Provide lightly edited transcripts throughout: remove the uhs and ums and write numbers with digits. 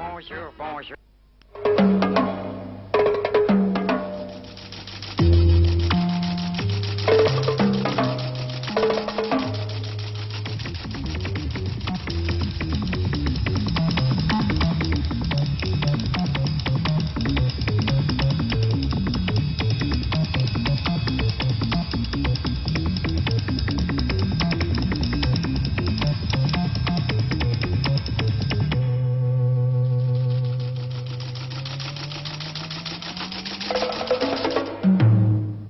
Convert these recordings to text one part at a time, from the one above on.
Bonjour, bonjour.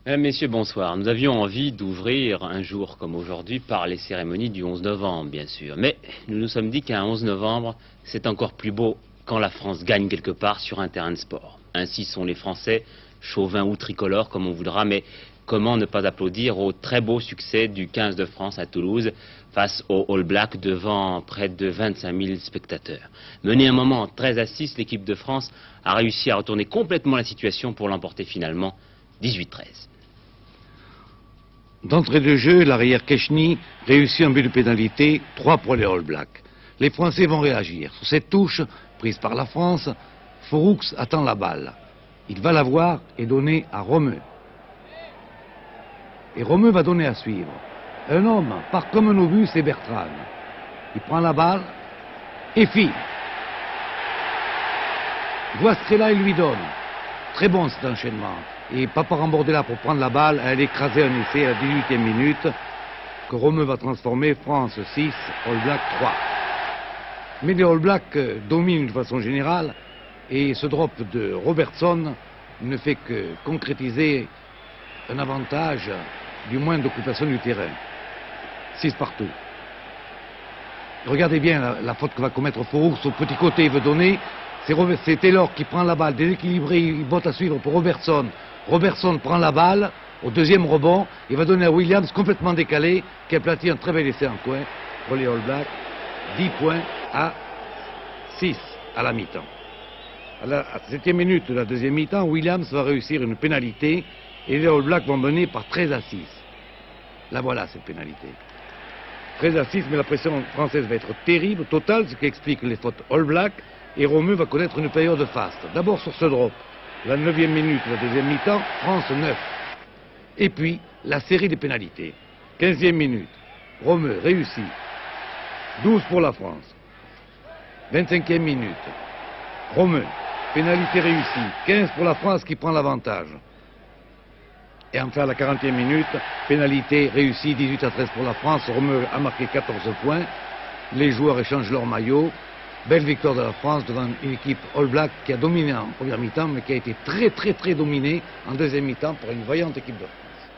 Mesdames, Messieurs, bonsoir. Nous avions envie d'ouvrir un jour comme aujourd'hui par les cérémonies du 11 novembre, bien sûr. Mais nous nous sommes dit qu'un 11 novembre, c'est encore plus beau quand la France gagne quelque part sur un terrain de sport. Ainsi sont les Français, chauvins ou tricolores comme on voudra, mais comment ne pas applaudir au très beau succès du 15 de France à Toulouse face aux All Blacks devant près de 25 000 spectateurs. Menée un moment 13-6, l'équipe de France a réussi à retourner complètement la situation pour l'emporter finalement 18-13. D'entrée de jeu, l'arrière Kechny réussit un but de pénalité, 3 pour les All Blacks. Les Français vont réagir. Sur cette touche, prise par la France, Foroux attend la balle. Il va la voir et donner à Romeu. Et Romeu va donner à suivre. Un homme part comme un obus, c'est Bertrand. Il prend la balle et file. Voistrella, il lui donne. Très bon cet enchaînement. Et Papa Rambordella pour prendre la balle, elle écrasait un essai à la 18e minute que Romeu va transformer. France 6, All Black 3. Mais les All Blacks dominent de façon générale et ce drop de Robertson ne fait que concrétiser un avantage du moins d'occupation du terrain. 6 partout. Regardez bien la faute que va commettre Foroux au petit côté, il veut donner. C'est Taylor qui prend la balle, déséquilibré, il botte à suivre pour Robertson. Robertson prend la balle au deuxième rebond, il va donner à Williams complètement décalé, qui a aplatit un très bel essai en coin pour les All Blacks. 10 points à 6 à la mi-temps. À la 7e minute de la deuxième mi-temps, Williams va réussir une pénalité et les All Blacks vont mener par 13-6. La voilà cette pénalité. 13-6, mais la pression française va être terrible, totale, ce qui explique les fautes All Blacks. Et Romeu va connaître une période faste. D'abord sur ce drop, la 9e minute de la deuxième mi-temps, France 9. Et puis, la série des pénalités. 15e minute, Romeu réussit. 12 pour la France. 25e minute, Romeu, pénalité réussie. 15 pour la France qui prend l'avantage. Et enfin, à la 40e minute, pénalité réussie, 18-13 pour la France. Romeu a marqué 14 points. Les joueurs échangent leur maillot. Belle victoire de la France devant une équipe All Black qui a dominé en première mi-temps, mais qui a été très dominée en deuxième mi-temps par une vaillante équipe de France.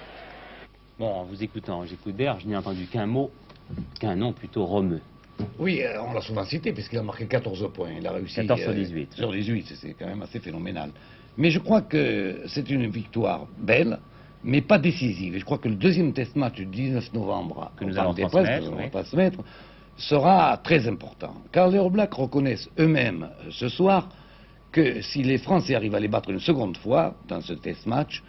Bon, en vous écoutant, j'écoute d'air, je n'ai entendu qu'un mot, qu'un nom plutôt, Romeu. Oui, on l'a souvent cité, puisqu'il a marqué 14 points. Il a réussi 14 sur 18. Sur 18, c'est quand même assez phénoménal. Mais je crois que c'est une victoire belle, mais pas décisive. Et je crois que le deuxième test match du 19 novembre, que nous allons transmettre, sera très important. Car les All Blacks reconnaissent eux-mêmes ce soir que si les Français arrivent à les battre une seconde fois dans ce test match,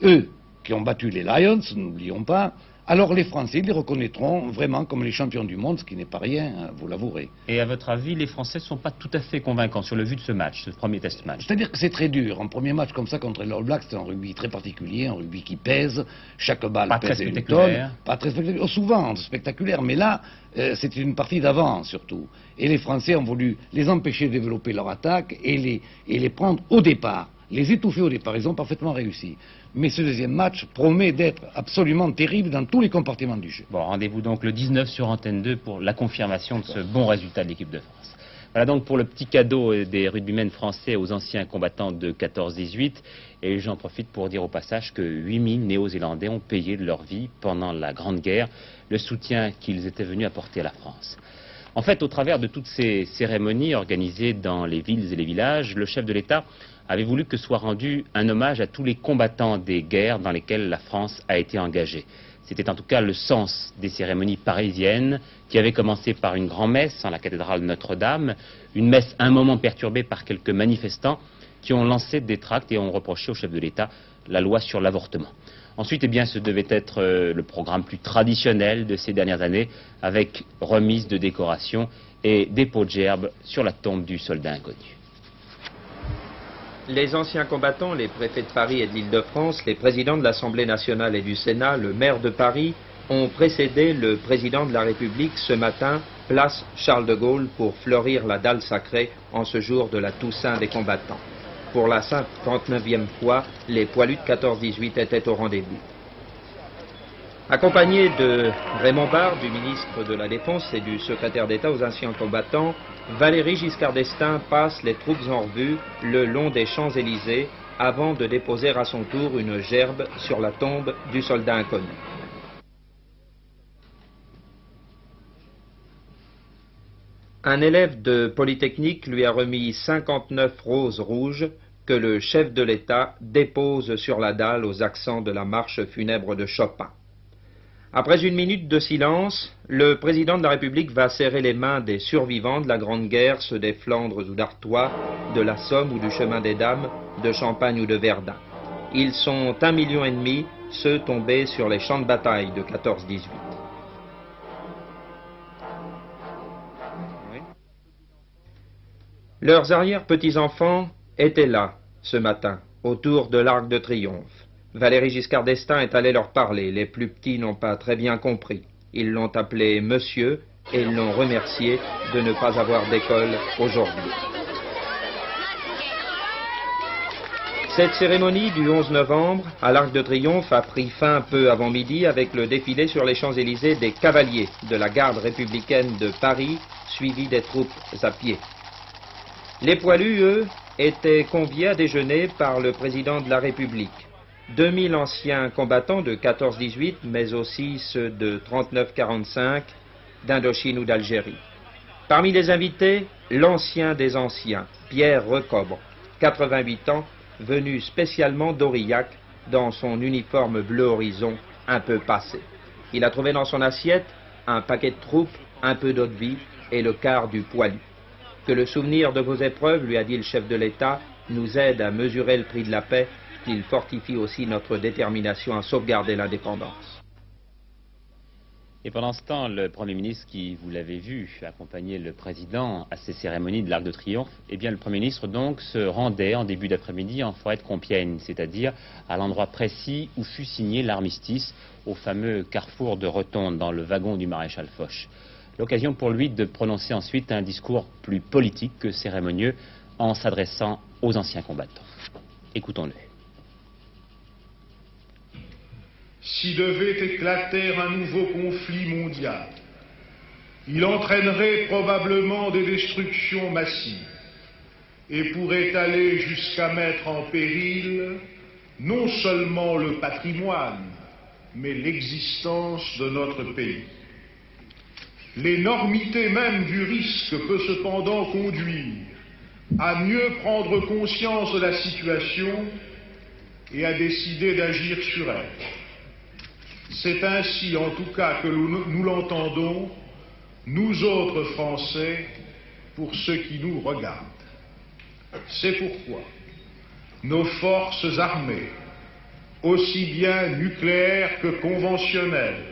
eux qui ont battu les Lions, n'oublions pas, alors les Français les reconnaîtront vraiment comme les champions du monde, ce qui n'est pas rien, vous l'avouerez. Et à votre avis, les Français ne sont pas tout à fait convaincants sur le vu de ce match, ce premier test match? C'est-à-dire que c'est très dur. Un premier match comme ça contre les All Blacks, c'est un rugby très particulier, un rugby qui pèse, chaque balle pèse une tonne. Pas très spectaculaire. Souvent spectaculaire, mais là, c'est une partie d'avant surtout. Et les Français ont voulu les empêcher de développer leur attaque et les prendre au départ. Les étouffer au départ, ils ont parfaitement réussi. Mais ce deuxième match promet d'être absolument terrible dans tous les compartiments du jeu. Bon, rendez-vous donc le 19 sur Antenne 2 pour la confirmation de ce bon résultat de l'équipe de France. Voilà donc pour le petit cadeau des rugbymen français aux anciens combattants de 14-18. Et j'en profite pour dire au passage que 8000 Néo-Zélandais ont payé de leur vie pendant la Grande Guerre le soutien qu'ils étaient venus apporter à la France. En fait, au travers de toutes ces cérémonies organisées dans les villes et les villages, le chef de l'État avait voulu que soit rendu un hommage à tous les combattants des guerres dans lesquelles la France a été engagée. C'était en tout cas le sens des cérémonies parisiennes qui avaient commencé par une grand-messe en la cathédrale Notre-Dame, une messe un moment perturbée par quelques manifestants qui ont lancé des tracts et ont reproché au chef de l'État la loi sur l'avortement. Ensuite, eh bien, ce devait être le programme plus traditionnel de ces dernières années, avec remise de décorations et dépôt de gerbes sur la tombe du soldat inconnu. Les anciens combattants, les préfets de Paris et de l'Île-de-France, les présidents de l'Assemblée nationale et du Sénat, le maire de Paris, ont précédé le président de la République ce matin, place Charles de Gaulle, pour fleurir la dalle sacrée en ce jour de la Toussaint des combattants. Pour la 59e fois, les poilus de 14-18 étaient au rendez-vous. Accompagné de Raymond Barre, du ministre de la Défense et du secrétaire d'État aux anciens combattants, Valéry Giscard d'Estaing passe les troupes en revue le long des Champs-Élysées avant de déposer à son tour une gerbe sur la tombe du soldat inconnu. Un élève de Polytechnique lui a remis 59 roses rouges que le chef de l'État dépose sur la dalle aux accents de la marche funèbre de Chopin. Après une minute de silence, le président de la République va serrer les mains des survivants de la Grande Guerre, ceux des Flandres ou d'Artois, de la Somme ou du Chemin des Dames, de Champagne ou de Verdun. Ils sont 1,5 million, ceux tombés sur les champs de bataille de 14-18. Leurs arrière-petits-enfants étaient là, ce matin, autour de l'Arc de Triomphe. Valéry Giscard d'Estaing est allé leur parler. Les plus petits n'ont pas très bien compris. Ils l'ont appelé monsieur et ils l'ont remercié de ne pas avoir d'école aujourd'hui. Cette cérémonie du 11 novembre à l'Arc de Triomphe a pris fin peu avant midi avec le défilé sur les Champs-Élysées des cavaliers de la garde républicaine de Paris, suivis des troupes à pied. Les poilus, eux, étaient conviés à déjeuner par le président de la République. 2000 anciens combattants de 14-18, mais aussi ceux de 39-45, d'Indochine ou d'Algérie. Parmi les invités, l'ancien des anciens, Pierre Recobre, 88 ans, venu spécialement d'Aurillac dans son uniforme bleu horizon un peu passé. Il a trouvé dans son assiette un paquet de troupes, un peu d'eau-de-vie et le quart du poilu. Que le souvenir de vos épreuves, lui a dit le chef de l'État, nous aide à mesurer le prix de la paix, qu'il fortifie aussi notre détermination à sauvegarder l'indépendance. Et pendant ce temps, le Premier ministre, qui, vous l'avez vu, accompagnait le président à ces cérémonies de l'Arc de Triomphe, eh bien le Premier ministre donc se rendait en début d'après-midi en forêt de Compiègne, c'est-à-dire à l'endroit précis où fut signé l'armistice au fameux carrefour de Rotonde, dans le wagon du maréchal Foch. L'occasion pour lui de prononcer ensuite un discours plus politique que cérémonieux en s'adressant aux anciens combattants. Écoutons-le. Si devait éclater un nouveau conflit mondial, il entraînerait probablement des destructions massives et pourrait aller jusqu'à mettre en péril non seulement le patrimoine, mais l'existence de notre pays. L'énormité même du risque peut cependant conduire à mieux prendre conscience de la situation et à décider d'agir sur elle. C'est ainsi, en tout cas, que nous l'entendons, nous autres Français, pour ceux qui nous regardent. C'est pourquoi nos forces armées, aussi bien nucléaires que conventionnelles,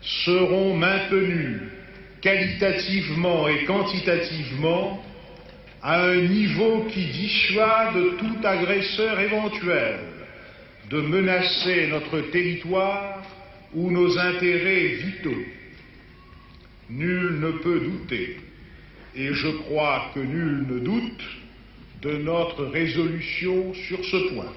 seront maintenues qualitativement et quantitativement à un niveau qui dissuade tout agresseur éventuel de menacer notre territoire ou nos intérêts vitaux. Nul ne peut douter, et je crois que nul ne doute, de notre résolution sur ce point.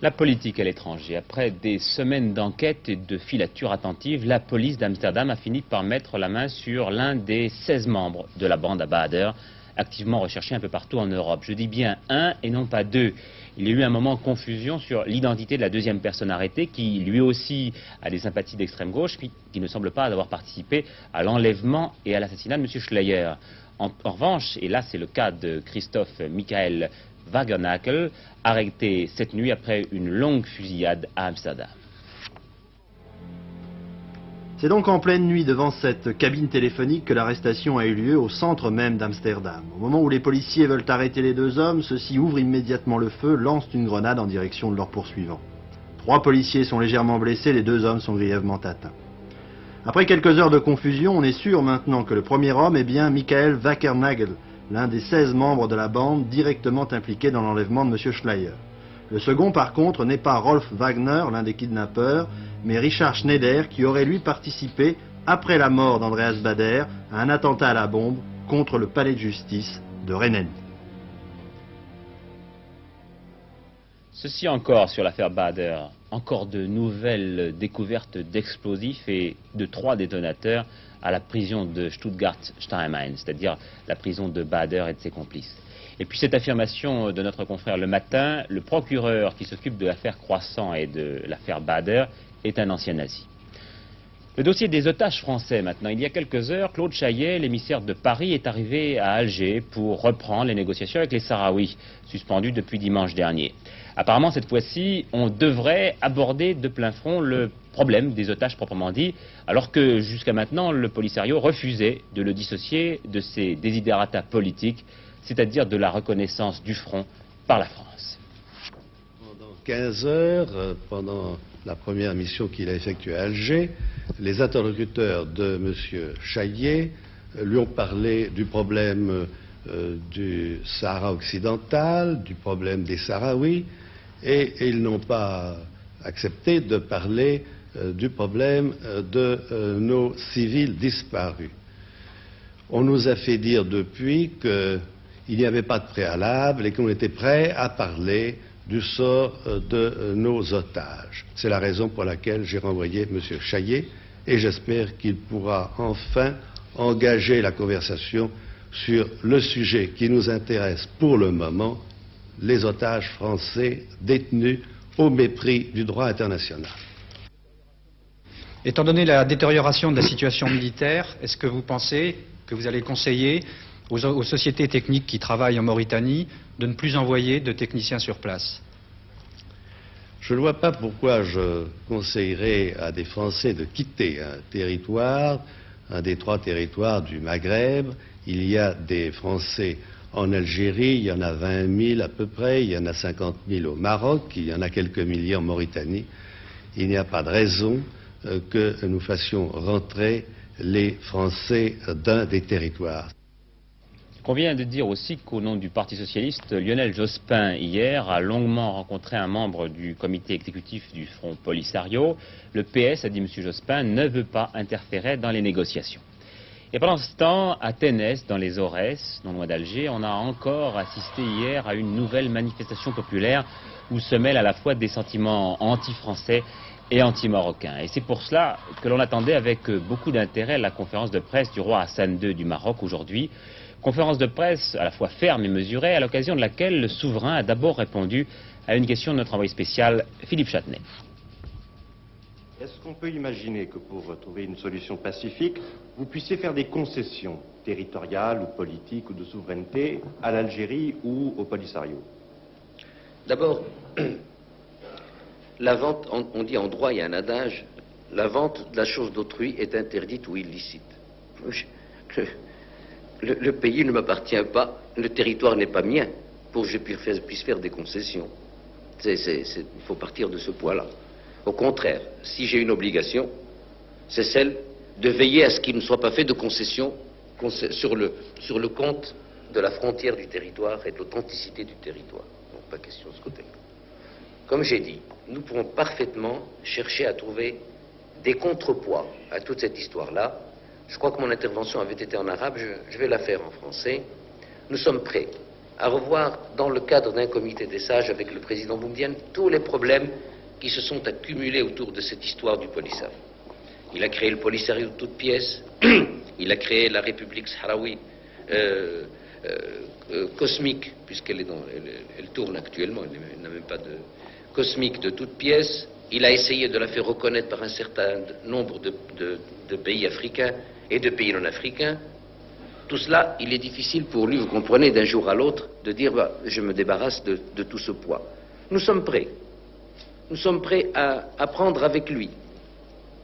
La politique à l'étranger. Après des semaines d'enquête et de filature attentive, la police d'Amsterdam a fini par mettre la main sur l'un des 16 membres de la bande à Bader, activement recherché un peu partout en Europe. Je dis bien un et non pas deux. Il y a eu un moment de confusion sur l'identité de la deuxième personne arrêtée qui, lui aussi, a des sympathies d'extrême gauche, qui ne semble pas avoir participé à l'enlèvement et à l'assassinat de M. Schleyer. En revanche, et là c'est le cas de Christophe Michael Wagenakel, arrêté cette nuit après une longue fusillade à Amsterdam. C'est donc en pleine nuit devant cette cabine téléphonique que l'arrestation a eu lieu au centre même d'Amsterdam. Au moment où les policiers veulent arrêter les deux hommes, ceux-ci ouvrent immédiatement le feu, lancent une grenade en direction de leurs poursuivants. 3 policiers sont légèrement blessés, les 2 hommes sont grièvement atteints. Après quelques heures de confusion, on est sûr maintenant que le premier homme est bien Michael Wackernagel, l'un des 16 membres de la bande directement impliqués dans l'enlèvement de M. Schleyer. Le second, par contre, n'est pas Rolf Wagner, l'un des kidnappeurs, mais Richard Schneider, qui aurait lui participé, après la mort d'Andreas Bader, à un attentat à la bombe contre le palais de justice de Rhénanie. Ceci encore sur l'affaire Bader, encore de nouvelles découvertes d'explosifs et de 3 détonateurs à la prison de Stuttgart-Steinheim, c'est-à-dire la prison de Bader et de ses complices. Et puis cette affirmation de notre confrère Le Matin, le procureur qui s'occupe de l'affaire Croissant et de l'affaire Bader est un ancien nazi. Le dossier des otages français maintenant. Il y a quelques heures, Claude Chaillet, l'émissaire de Paris, est arrivé à Alger pour reprendre les négociations avec les Sahraouis, suspendues depuis dimanche dernier. Apparemment, cette fois-ci, on devrait aborder de plein front le problème des otages proprement dit, alors que jusqu'à maintenant, le Polisario refusait de le dissocier de ses desiderata politiques, c'est-à-dire de la reconnaissance du front par la France. Pendant 15 heures, pendant la première mission qu'il a effectuée à Alger, les interlocuteurs de M. Chaillet lui ont parlé du problème du Sahara occidental, du problème des Sahraouis, et ils n'ont pas accepté de parler du problème de nos civils disparus. On nous a fait dire depuis qu'il n'y avait pas de préalable et qu'on était prêt à parler du sort de nos otages. C'est la raison pour laquelle j'ai renvoyé M. Chaillet et j'espère qu'il pourra enfin engager la conversation sur le sujet qui nous intéresse pour le moment, les otages français détenus au mépris du droit international. Étant donné la détérioration de la situation militaire, est-ce que vous pensez que vous allez conseiller aux sociétés techniques qui travaillent en Mauritanie de ne plus envoyer de techniciens sur place? Je ne vois pas pourquoi je conseillerais à des Français de quitter un territoire, un des 3 territoires du Maghreb. Il y a des Français en Algérie, il y en a 20 000 à peu près, il y en a 50 000 au Maroc, il y en a quelques milliers en Mauritanie. Il n'y a pas de raison que nous fassions rentrer les Français d'un des territoires. Il convient de dire aussi qu'au nom du Parti socialiste, Lionel Jospin, hier, a longuement rencontré un membre du comité exécutif du Front Polisario. Le PS, a dit M. Jospin, ne veut pas interférer dans les négociations. Et pendant ce temps, à Ténès, dans les Aurès, non loin d'Alger, on a encore assisté hier à une nouvelle manifestation populaire où se mêlent à la fois des sentiments anti-français et anti-marocains. Et c'est pour cela que l'on attendait avec beaucoup d'intérêt la conférence de presse du roi Hassan II du Maroc aujourd'hui. Conférence de presse à la fois ferme et mesurée, à l'occasion de laquelle le souverain a d'abord répondu à une question de notre envoyé spécial, Philippe Châtenay. Est-ce qu'on peut imaginer que pour trouver une solution pacifique, vous puissiez faire des concessions territoriales ou politiques ou de souveraineté à l'Algérie ou au Polisario? D'abord, la vente, on dit en droit, il y a un adage, la vente de la chose d'autrui est interdite ou illicite. Le pays ne m'appartient pas, le territoire n'est pas mien pour que je puisse faire des concessions. Il faut partir de ce point-là. Au contraire, si j'ai une obligation, c'est celle de veiller à ce qu'il ne soit pas fait de concessions sur le compte de la frontière du territoire et de l'authenticité du territoire. Donc pas question de ce côté. Comme j'ai dit, nous pourrons parfaitement chercher à trouver des contrepoids à toute cette histoire-là. Je crois que mon intervention avait été en arabe, je vais la faire en français. Nous sommes prêts à revoir, dans le cadre d'un comité des sages avec le président Boumedienne, tous les problèmes qui se sont accumulés autour de cette histoire du Polisario. Il a créé le Polisario de toutes pièces, il a créé la République sahraoui cosmique, puisqu'elle elle tourne actuellement, elle n'a même pas de cosmique de toutes pièces. Il a essayé de la faire reconnaître par un certain nombre de pays africains et de pays non africains. Tout cela, il est difficile pour lui, vous comprenez, d'un jour à l'autre, de dire bah, je me débarrasse de tout ce poids. Nous sommes prêts. Nous sommes prêts à prendre avec lui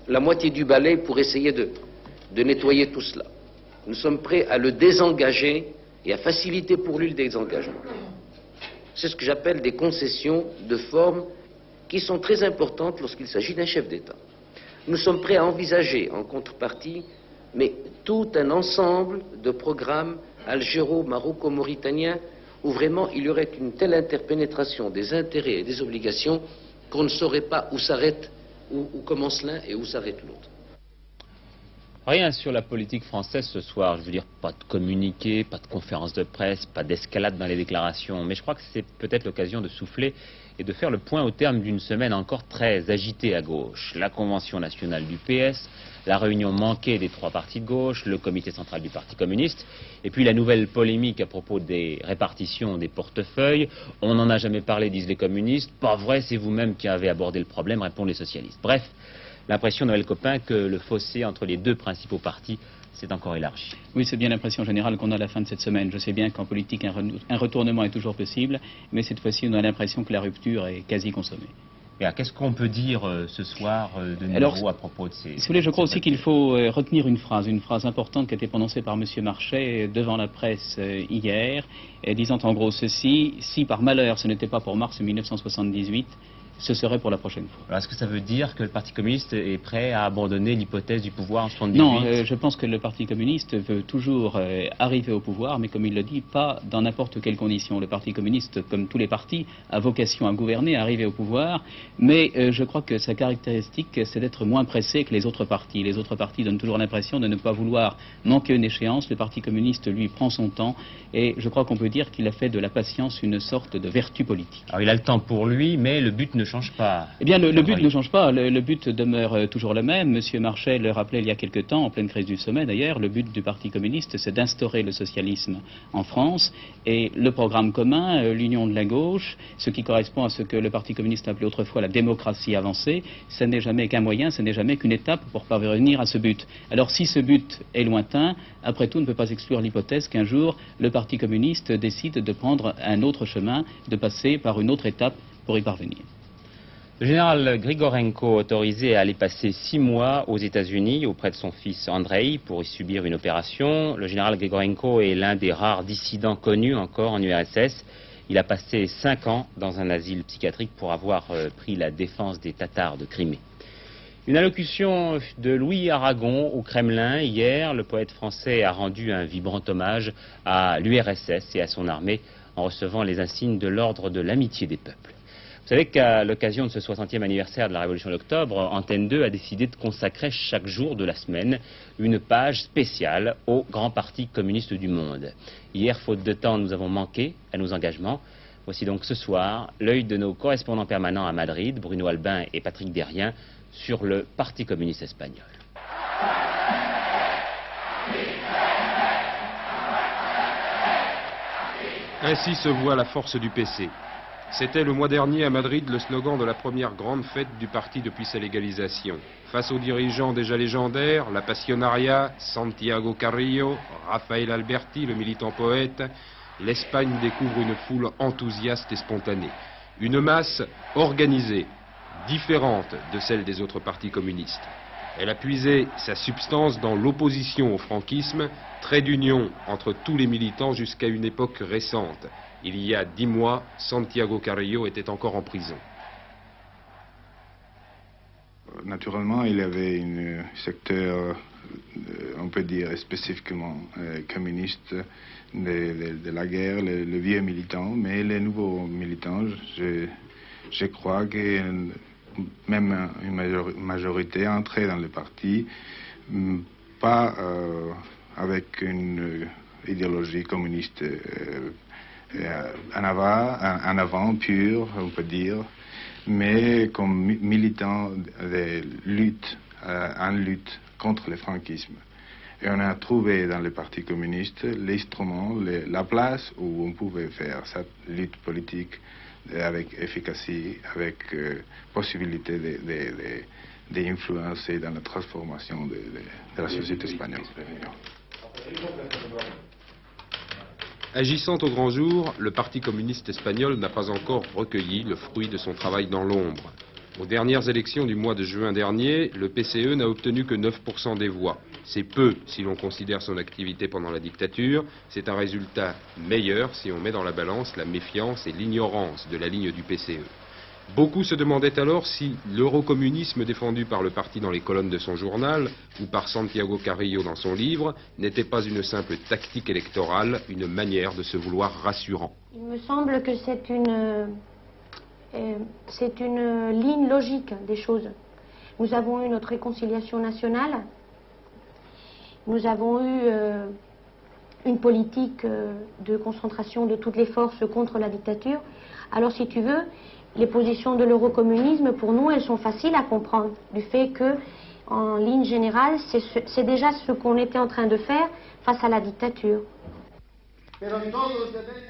la moitié du balai pour essayer de nettoyer tout cela. Nous sommes prêts à le désengager et à faciliter pour lui le désengagement. C'est ce que j'appelle des concessions de forme qui sont très importantes lorsqu'il s'agit d'un chef d'État. Nous sommes prêts à envisager en contrepartie, mais tout un ensemble de programmes algéro-maroco-mauritaniens où vraiment il y aurait une telle interpénétration des intérêts et des obligations qu'on ne saurait pas où s'arrête, où commence l'un et où s'arrête l'autre. Rien sur la politique française ce soir, je veux dire pas de communiqué, pas de conférence de presse, pas d'escalade dans les déclarations, mais je crois que c'est peut-être l'occasion de souffler et de faire le point au terme d'une semaine encore très agitée à gauche. La convention nationale du PS, la réunion manquée des trois partis de gauche, le comité central du Parti communiste, et puis la nouvelle polémique à propos des répartitions des portefeuilles. On n'en a jamais parlé, disent les communistes. Pas vrai, c'est vous-même qui avez abordé le problème, répondent les socialistes. Bref, l'impression, Noël Copin, que le fossé entre les deux principaux partis s'est encore élargi. Oui, c'est bien l'impression générale qu'on a à la fin de cette semaine. Je sais bien qu'en politique, un retournement est toujours possible, mais cette fois-ci, on a l'impression que la rupture est quasi consommée. Qu'est-ce qu'on peut dire ce soir de nouveau à propos de ces... Si vous voulez, je crois aussi qu'il faut retenir une phrase importante qui a été prononcée par M. Marchais devant la presse hier, disant en gros ceci: si par malheur ce n'était pas pour mars 1978, ce serait pour la prochaine fois. Alors, est-ce que ça veut dire que le Parti communiste est prêt à abandonner l'hypothèse du pouvoir en 1978? Non, je pense que le Parti communiste veut toujours arriver au pouvoir, mais comme il le dit, pas dans n'importe quelles conditions. Le Parti communiste, comme tous les partis, a vocation à gouverner, à arriver au pouvoir, mais je crois que sa caractéristique, c'est d'être moins pressé que les autres partis. Les autres partis donnent toujours l'impression de ne pas vouloir manquer une échéance. Le Parti communiste, lui, prend son temps, et je crois qu'on peut dire qu'il a fait de la patience une sorte de vertu politique. Alors, il a le temps pour lui, mais le but ne change pas. Eh bien, le but ne change pas. Le but demeure toujours le même. Monsieur Marchais le rappelait il y a quelque temps, en pleine crise du sommet d'ailleurs, le but du Parti communiste, c'est d'instaurer le socialisme en France. Et le programme commun, l'union de la gauche, ce qui correspond à ce que le Parti communiste appelait autrefois la démocratie avancée, ce n'est jamais qu'un moyen, ce n'est jamais qu'une étape pour parvenir à ce but. Alors, si ce but est lointain, après tout, on ne peut pas exclure l'hypothèse qu'un jour, le Parti communiste décide de prendre un autre chemin, de passer par une autre étape pour y parvenir. Le général Grigorenko, autorisé à aller passer 6 mois aux États-Unis auprès de son fils Andrei pour y subir une opération. Le général Grigorenko est l'un des rares dissidents connus encore en URSS. Il a passé 5 ans dans un asile psychiatrique pour avoir pris la défense des Tatars de Crimée. Une allocution de Louis Aragon au Kremlin hier. Le poète français a rendu un vibrant hommage à l'URSS et à son armée en recevant les insignes de l'ordre de l'amitié des peuples. Vous savez qu'à l'occasion de ce 60e anniversaire de la Révolution d'octobre, Antenne 2 a décidé de consacrer chaque jour de la semaine une page spéciale au grand parti communiste du monde. Hier, faute de temps, nous avons manqué à nos engagements. Voici donc ce soir l'œil de nos correspondants permanents à Madrid, Bruno Albin et Patrick Derrien, sur le Parti communiste espagnol. Ainsi se voit la force du PC. C'était le mois dernier à Madrid le slogan de la première grande fête du parti depuis sa légalisation. Face aux dirigeants déjà légendaires, la Pasionaria, Santiago Carrillo, Rafael Alberti, le militant poète, l'Espagne découvre une foule enthousiaste et spontanée. Une masse organisée, différente de celle des autres partis communistes. Elle a puisé sa substance dans l'opposition au franquisme, trait d'union entre tous les militants jusqu'à une époque récente. Il y a 10 mois, Santiago Carrillo était encore en prison. Naturellement, il y avait un secteur, on peut dire spécifiquement communiste de la guerre, les vieux militants, mais les nouveaux militants, je crois que même une majorité entrait dans le parti, pas avec une idéologie communiste en avant pur, on peut dire, mais comme militant de lutte, en lutte contre le franquisme. Et on a trouvé dans le Parti communiste l'instrument, la place où on pouvait faire cette lutte politique avec efficacité, avec possibilité d'influencer dans la transformation de la société espagnole. Agissant au grand jour, le Parti communiste espagnol n'a pas encore recueilli le fruit de son travail dans l'ombre. Aux dernières élections du mois de juin dernier, le PCE n'a obtenu que 9% des voix. C'est peu si l'on considère son activité pendant la dictature. C'est un résultat meilleur si on met dans la balance la méfiance et l'ignorance de la ligne du PCE. Beaucoup se demandaient alors si l'eurocommunisme défendu par le parti dans les colonnes de son journal ou par Santiago Carrillo dans son livre n'était pas une simple tactique électorale, une manière de se vouloir rassurant. Il me semble que c'est une ligne logique des choses. Nous avons eu notre réconciliation nationale, nous avons eu une politique de concentration de toutes les forces contre la dictature. Alors si tu veux, les positions de l'eurocommunisme, pour nous, elles sont faciles à comprendre, du fait que, en ligne générale, c'est déjà ce qu'on était en train de faire face à la dictature.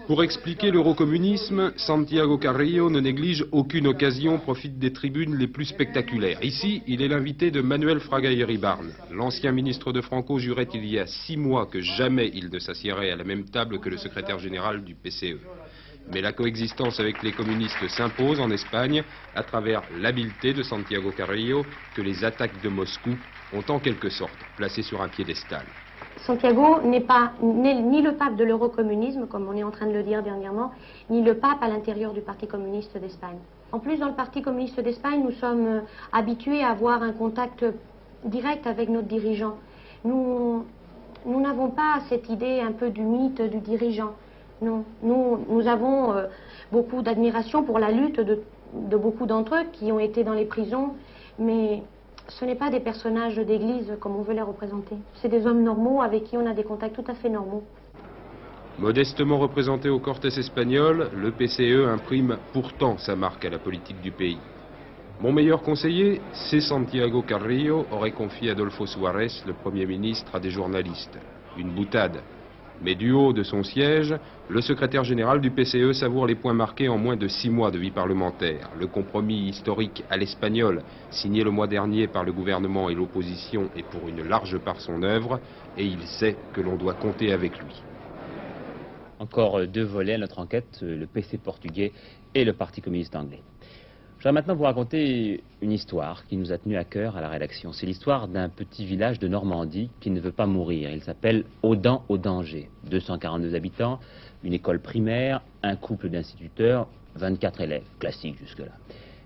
Pour expliquer l'eurocommunisme, Santiago Carrillo ne néglige aucune occasion, profite des tribunes les plus spectaculaires. Ici, il est l'invité de Manuel Fraga Iribarne. L'ancien ministre de Franco jurait il y a 6 mois que jamais il ne s'assiérait à la même table que le secrétaire général du PCE. Mais la coexistence avec les communistes s'impose en Espagne à travers l'habileté de Santiago Carrillo que les attaques de Moscou ont en quelque sorte placé sur un piédestal. Santiago n'est ni le pape de l'eurocommunisme, comme on est en train de le dire dernièrement, ni le pape à l'intérieur du Parti communiste d'Espagne. En plus, dans le Parti communiste d'Espagne, nous sommes habitués à avoir un contact direct avec notre dirigeant. Nous n'avons pas cette idée un peu du mythe du dirigeant. Non, nous avons beaucoup d'admiration pour la lutte de beaucoup d'entre eux qui ont été dans les prisons, mais ce n'est pas des personnages d'église comme on veut les représenter. C'est des hommes normaux avec qui on a des contacts tout à fait normaux. Modestement représenté au Cortes espagnol, le PCE imprime pourtant sa marque à la politique du pays. Mon meilleur conseiller, c'est Santiago Carrillo, aurait confié Adolfo Suárez, le Premier ministre, à des journalistes. Une boutade. Mais du haut de son siège, le secrétaire général du PCE savoure les points marqués en moins de 6 mois de vie parlementaire. Le compromis historique à l'espagnol, signé le mois dernier par le gouvernement et l'opposition, est pour une large part son œuvre, et il sait que l'on doit compter avec lui. Encore 2 volets à notre enquête, le PC portugais et le Parti communiste anglais. Je vais maintenant vous raconter une histoire qui nous a tenu à cœur à la rédaction. C'est l'histoire d'un petit village de Normandie qui ne veut pas mourir. Il s'appelle Audun-au-Danger. 242 habitants, une école primaire, un couple d'instituteurs, 24 élèves. Classique jusque-là.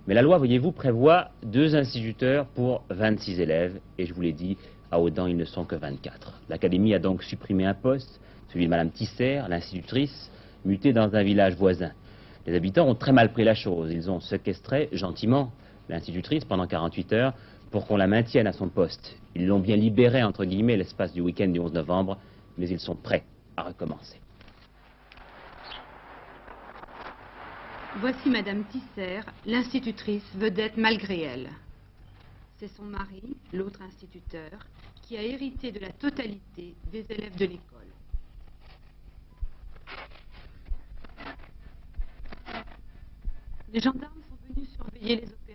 Mais la loi, voyez-vous, prévoit 2 instituteurs pour 26 élèves. Et je vous l'ai dit, à Audun, ils ne sont que 24. L'académie a donc supprimé un poste, celui de Madame Tisser, l'institutrice, mutée dans un village voisin. Les habitants ont très mal pris la chose. Ils ont séquestré gentiment l'institutrice pendant 48 heures pour qu'on la maintienne à son poste. Ils l'ont bien libérée, entre guillemets, l'espace du week-end du 11 novembre, mais ils sont prêts à recommencer. Voici Madame Tisser, l'institutrice vedette malgré elle. C'est son mari, l'autre instituteur, qui a hérité de la totalité des élèves de l'école. Les gendarmes sont venus surveiller les